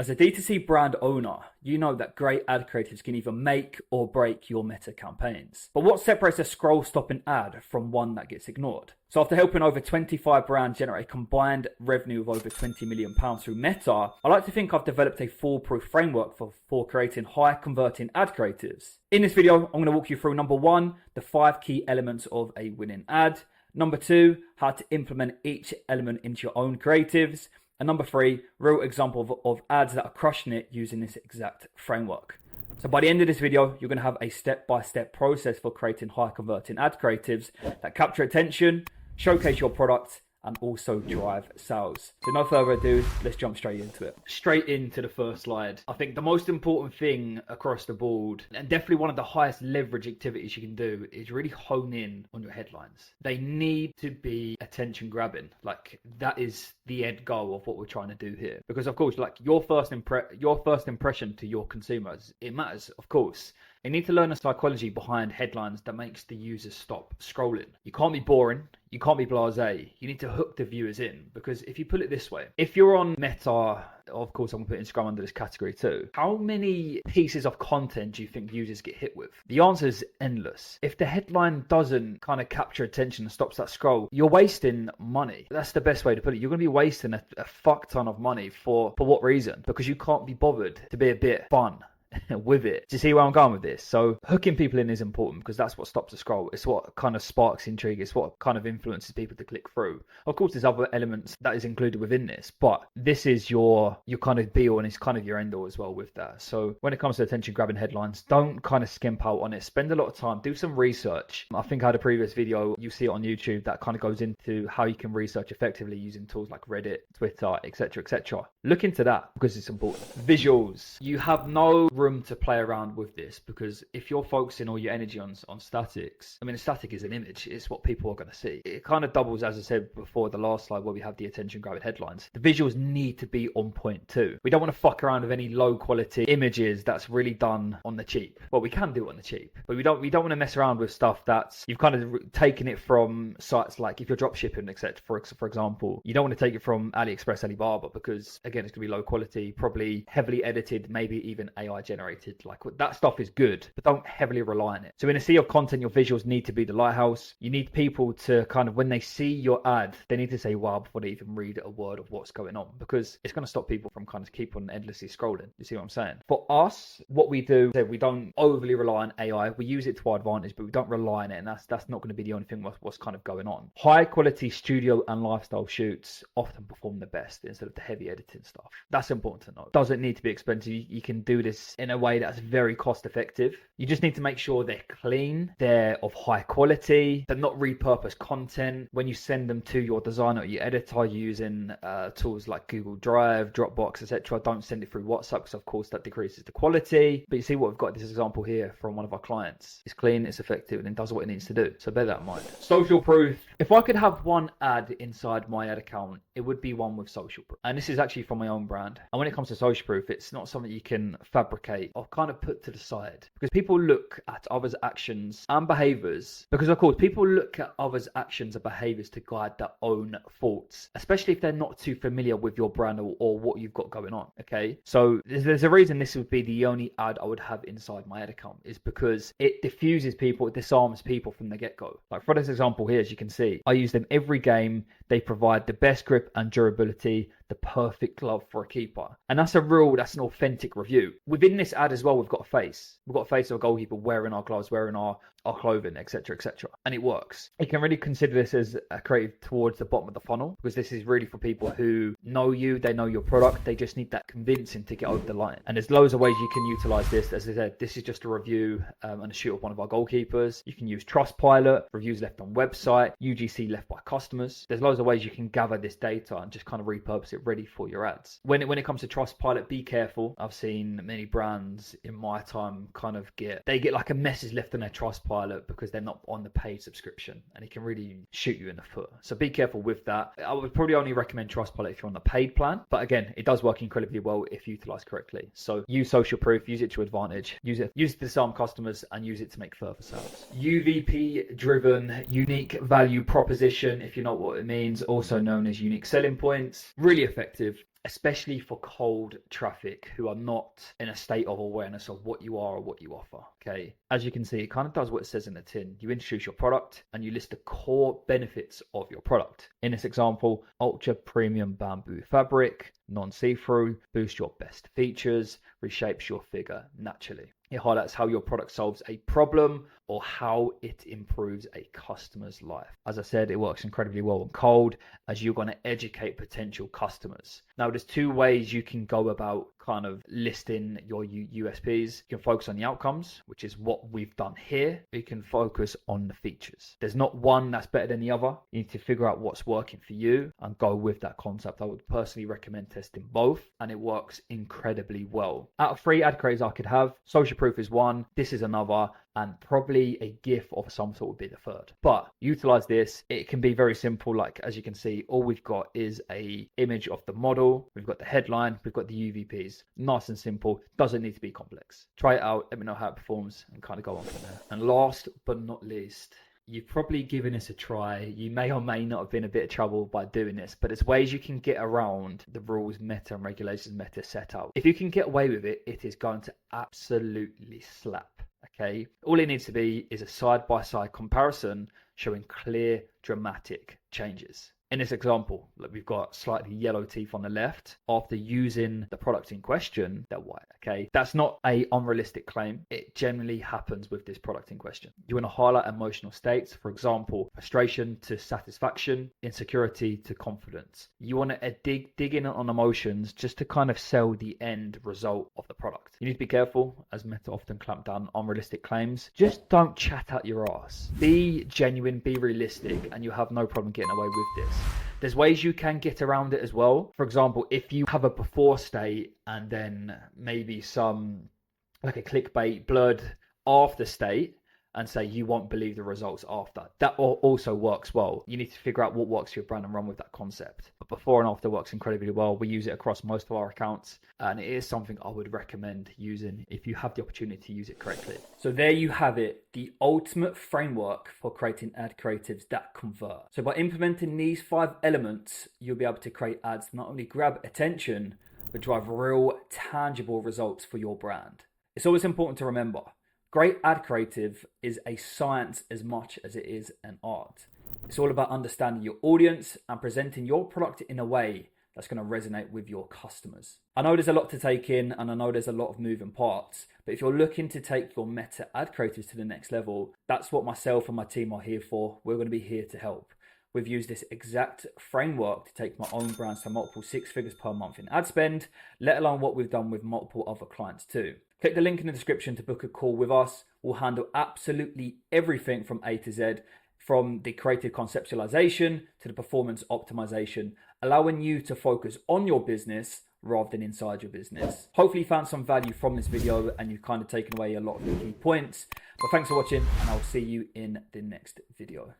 As a D2C brand owner, you know that great ad creatives can either make or break your meta campaigns. But what separates a scroll stopping ad from one that gets ignored? So after helping over 25 brands generate a combined revenue of over £20 million through Meta, I like to think I've developed a foolproof framework for creating high converting ad creatives. In this video, I'm going to walk you through number 1, the 5 key elements of a winning ad. Number 2, how to implement each element into your own creatives. And number 3, real example of ads that are crushing it using this exact framework. So by the end of this video, you're going to have a step-by-step process for creating high converting ad creatives that capture attention, showcase your product, and also drive sales. So no further ado, let's jump straight into it. Straight into the first slide. I think the most important thing across the board, and definitely one of the highest leverage activities you can do, is really hone in on your headlines. They need to be attention grabbing. Like, that is the end goal of what we're trying to do here. Because of course, like, your first impression to your consumers, it matters, of course. You need to learn the psychology behind headlines that makes the users stop scrolling. You can't be boring. You can't be blasé. You need to hook the viewers in, because if you put it this way, if you're on Meta, of course I'm going to put Instagram under this category too, how many pieces of content do you think users get hit with? The answer is endless. If the headline doesn't kind of capture attention and stops that scroll, you're wasting money. That's the best way to put it. You're going to be wasting a fuck ton of money for what reason? Because you can't be bothered to be a bit fun with it. Do you see where I'm going with this? So hooking people in is important, because that's what stops the scroll. It's what kind of sparks intrigue. It's what kind of influences people to click through. Of course, there's other elements that is included within this, but this is your kind of be all, and it's kind of your end all as well with that. So when it comes to attention grabbing headlines, don't kind of skimp out on it. Spend a lot of time, do some research. I think I had a previous video, you see it on YouTube, that kind of goes into how you can research effectively using tools like Reddit, Twitter, etc., etc. Look into that, because it's important. Visuals. You have no room to play around with this, because if you're focusing all your energy on statics, I mean, a static is an image. It's what people are going to see. It kind of doubles, as I said before, the last slide where we have the attention grabbing headlines. The visuals need to be on point too. We don't want to fuck around with any low quality images that's really done on the cheap. Well, we can do it on the cheap, but we don't want to mess around with stuff that's you've kind of taken it from sites like, if you're drop shipping, etc. For example, you don't want to take it from AliExpress, Alibaba, because again, it's going to be low quality, probably heavily edited, maybe even AI generated. Like, that stuff is good, but don't heavily rely on it. So in a sea of content, your visuals need to be the lighthouse. You need people to kind of, when they see your ad, they need to say wow before they even read a word of what's going on, because it's going to stop people from kind of keep on endlessly scrolling. You see what I'm saying? For us, what we do, we don't overly rely on AI. We use it to our advantage, but we don't rely on it, and that's not going to be the only thing what's kind of going on. High quality studio and lifestyle shoots often perform the best instead of the heavy editing stuff. That's important to know. Doesn't need to be expensive. You can do this in a way that's very cost effective. You just need to make sure they're clean, they're of high quality, they're not repurposed content. When you send them to your designer or your editor using tools like Google Drive, Dropbox, etc., don't send it through WhatsApp, because of course that decreases the quality. But you see what we've got, this example here from one of our clients. It's clean, it's effective, and it does what it needs to do. So bear that in mind. Social proof. If I could have one ad inside my ad account, it would be one with social proof. And this is actually from my own brand. And when it comes to social proof, it's not something you can fabricate or kind of put to the side, because people look at others' actions and behaviors, because of course people look at others' actions and behaviors to guide their own thoughts, especially if they're not too familiar with your brand or what you've got going on. Okay, so there's a reason this would be the only ad I would have inside my ad account, is because it diffuses people, it disarms people from the get-go. Like for this example here, as you can see, I use them every game. They provide the best grip and durability, the perfect glove for a keeper. And that's an authentic review. Within this ad as well, we've got a face. We've got a face of a goalkeeper wearing our gloves, wearing our clothing, etc., etc. And it works. You can really consider this as a creative towards the bottom of the funnel, because this is really for people who know you, they know your product, they just need that convincing to get over the line. And there's loads of ways you can utilize this. As I said, this is just a review and a shoot of one of our goalkeepers. You can use Trustpilot, reviews left on website, UGC left by customers. There's loads of ways you can gather this data and just kind of repurpose it ready for your ads. When it comes to Trustpilot, be careful. I've seen many brands in my time kind of get like a message left on their Trustpilot because they're not on the paid subscription, and it can really shoot you in the foot. So be careful with that. I would probably only recommend Trustpilot if you're on the paid plan, but again, it does work incredibly well if utilized correctly. So use social proof, use it to advantage, use it to disarm customers, and use it to make further sales. UVP driven, unique value proposition, if you know what it means, also known as unique selling points. Really effective. especially for cold traffic who are not in a state of awareness of what you are or what you offer. Okay. As you can see, it kind of does what it says in the tin. You introduce your product and you list the core benefits of your product. In this example, ultra premium bamboo fabric, non-see-through, boost your best features, reshapes your figure naturally. It highlights how your product solves a problem or how it improves a customer's life. As I said, it works incredibly well on cold as you're going to educate potential customers. Now, there's two ways you can go about kind of listing your USPs. You can focus on the outcomes, which is what we've done here. You can focus on the features. There's not one that's better than the other. You need to figure out what's working for you and go with that concept. I would personally recommend testing both, and it works incredibly well. Out of 3 ad creatives I could have, social proof is one, this is another, and probably a GIF of some sort would be the third. But utilize this. It can be very simple. Like, as you can see, all we've got is a image of the model. We've got the headline. We've got the UVPs. Nice and simple. Doesn't need to be complex. Try it out. Let me know how it performs and kind of go on from there. And last but not least, you've probably given this a try. You may or may not have been a bit of trouble by doing this, but there's ways you can get around the rules Meta and regulations Meta set out. If you can get away with it, it is going to absolutely slap. Okay, all it needs to be is a side-by-side comparison showing clear, dramatic changes. In this example, look, we've got slightly yellow teeth on the left. After using the product in question, they're white, okay? That's not an unrealistic claim. It generally happens with this product in question. You want to highlight emotional states, for example, frustration to satisfaction, insecurity to confidence. You want to dig in on emotions just to kind of sell the end result of the product. You need to be careful, as Meta often clamp down on unrealistic claims. Just don't chat out your ass. Be genuine, be realistic, and you'll have no problem getting away with this. There's ways you can get around it as well. For example, if you have a before state and then maybe some like a clickbait blurred after state and say you won't believe the results after, that also works well. You need to figure out what works for your brand and run with that concept. But before and after works incredibly well. We use it across most of our accounts, and it is something I would recommend using if you have the opportunity to use it correctly. So there you have it, the ultimate framework for creating ad creatives that convert. So by implementing these 5 elements, you'll be able to create ads that not only grab attention, but drive real tangible results for your brand. It's always important to remember, great ad creative is a science as much as it is an art. It's all about understanding your audience and presenting your product in a way that's going to resonate with your customers. I know there's a lot to take in and I know there's a lot of moving parts, but if you're looking to take your Meta ad creatives to the next level, that's what myself and my team are here for. We're going to be here to help. We've used this exact framework to take my own brands to multiple 6 figures per month in ad spend, let alone what we've done with multiple other clients too. Click the link in the description to book a call with us. We'll handle absolutely everything from A to Z, from the creative conceptualization to the performance optimization, allowing you to focus on your business rather than inside your business. Hopefully you found some value from this video and you've kind of taken away a lot of the key points. But thanks for watching and I'll see you in the next video.